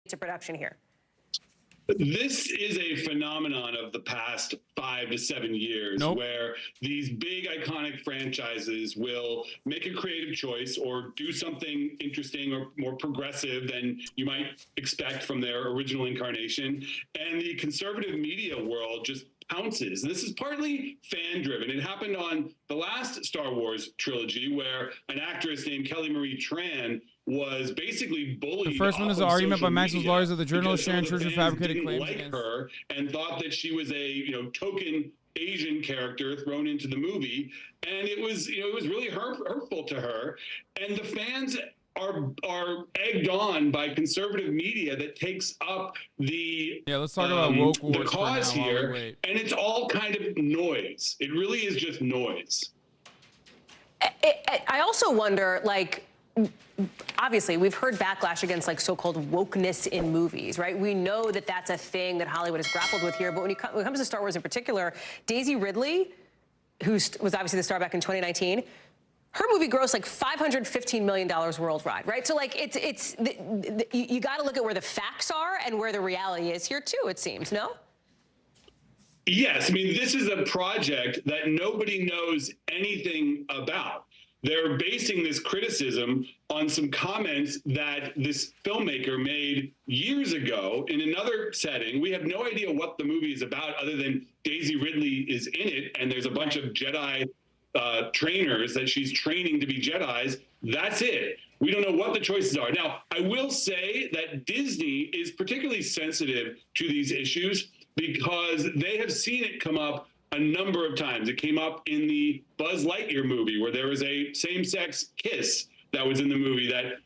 to production here? This is a phenomenon of the past 5 to 7 years where these big iconic franchises will make a creative choice or do something interesting or more progressive than you might expect from their original incarnation. And the conservative media world just pounces. This is partly fan driven. It happened on the last Star Wars trilogy where an actress named Kelly Marie Tran was basically bullied. The first one is an argument by Maxwell's lawyers of the journalist Sharon Church fabricated claims like against her and thought that she was a token Asian character thrown into the movie, and it was really hurtful to her, and the fans are egged on by conservative media that takes up the let's talk about woke wars the cause here, and it's all kind of noise. It really is just noise. I also wonder, like, obviously, we've heard backlash against like so-called wokeness in movies, right? We know that that's a thing that Hollywood has grappled with here. But when it comes to Star Wars in particular, Daisy Ridley, who was obviously the star back in 2019, her movie grossed like $515 million worldwide, right? So like you got to look at where the facts are and where the reality is here too, it seems, no? Yes, I mean, this is a project that nobody knows anything about. They're basing this criticism on some comments that this filmmaker made years ago in another setting. We have no idea what the movie is about other than Daisy Ridley is in it, and there's a bunch of Jedi trainers that she's training to be Jedis. That's it. We don't know what the choices are. Now, I will say that Disney is particularly sensitive to these issues because they have seen it come up a number of times. It came up in the Buzz Lightyear movie where there was a same-sex kiss that was in the movie that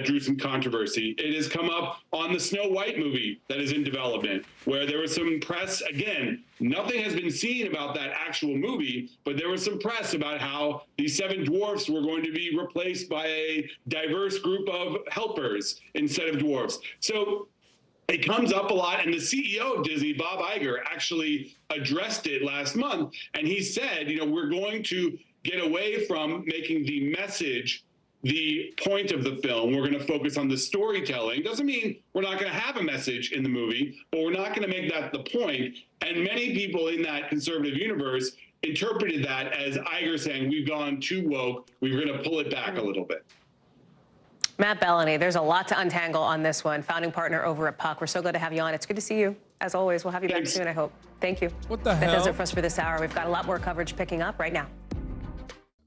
drew some controversy. It has come up on the Snow White movie that is in development where there was some press. Again, nothing has been seen about that actual movie, but there was some press about how these 7 dwarfs were going to be replaced by a diverse group of helpers instead of dwarfs. So it comes up a lot, and the CEO of Disney, Bob Iger, actually addressed it last month, and he said, we're going to get away from making the message the point of the film. We're going to focus on the storytelling. Doesn't mean we're not going to have a message in the movie, but we're not going to make that the point. And many people in that conservative universe interpreted that as Iger saying, we've gone too woke, we're going to pull it back a little bit. Matt Bellany, there's a lot to untangle on this one. Founding partner over at Puck. We're so glad to have you on. It's good to see you, as always. We'll have you back soon, I hope. Thank you. What the hell? That does it for us for this hour. We've got a lot more coverage picking up right now.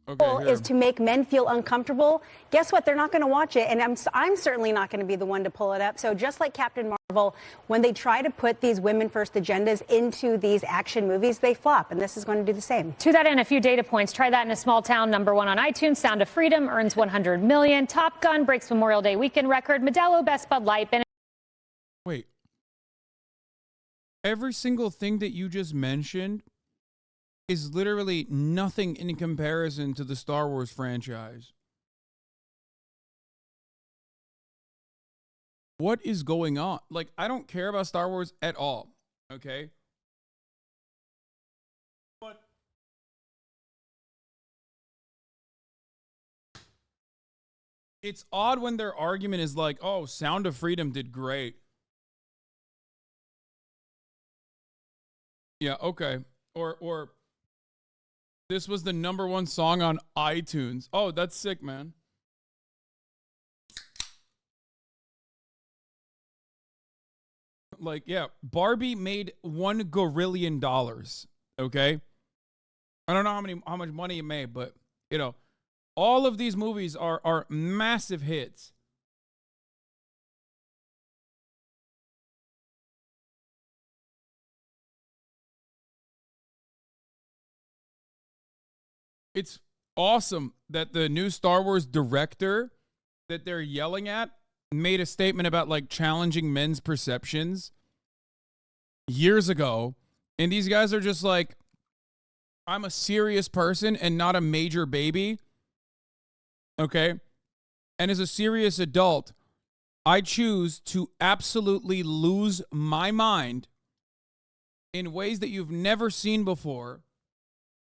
Okay, is to make men feel uncomfortable. Guess what? They're not going to watch it, and I'm certainly not going to be the one to pull it up. So just like Captain Marvel, when they try to put these women-first agendas into these action movies, they flop, and this is going to do the same. To that end, a few data points. Try that in a small town. #1 on iTunes. Sound of Freedom earns $100 million. Top Gun breaks Memorial Day weekend record. Modelo Best Bud Light. Wait. Every single thing that you just mentioned is literally nothing in comparison to the Star Wars franchise. What is going on? Like, I don't care about Star Wars at all, okay? But it's odd when their argument is like, oh, Sound of Freedom did great. Yeah, okay. Or this was the #1 song on iTunes. Oh, that's sick, man. Like, yeah, Barbie made $1 gorillion. Okay, I don't know how much money it made, but all of these movies are massive hits. It's awesome that the new Star Wars director that they're yelling at made a statement about like challenging men's perceptions years ago. And these guys are just like, I'm a serious person and not a major baby. Okay. And as a serious adult, I choose to absolutely lose my mind in ways that you've never seen before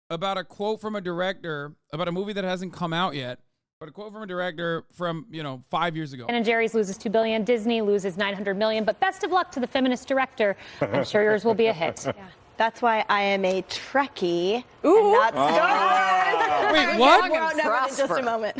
about a quote from a director about a movie that hasn't come out yet But a quote from a director from, 5 years ago. Ben and Jerry's loses $2 billion. Disney loses $900 million. But best of luck to the feminist director. I'm sure yours will be a hit. Yeah. That's why I am a Trekkie and not Star Wars. Wait, what? We'll go out in just a moment.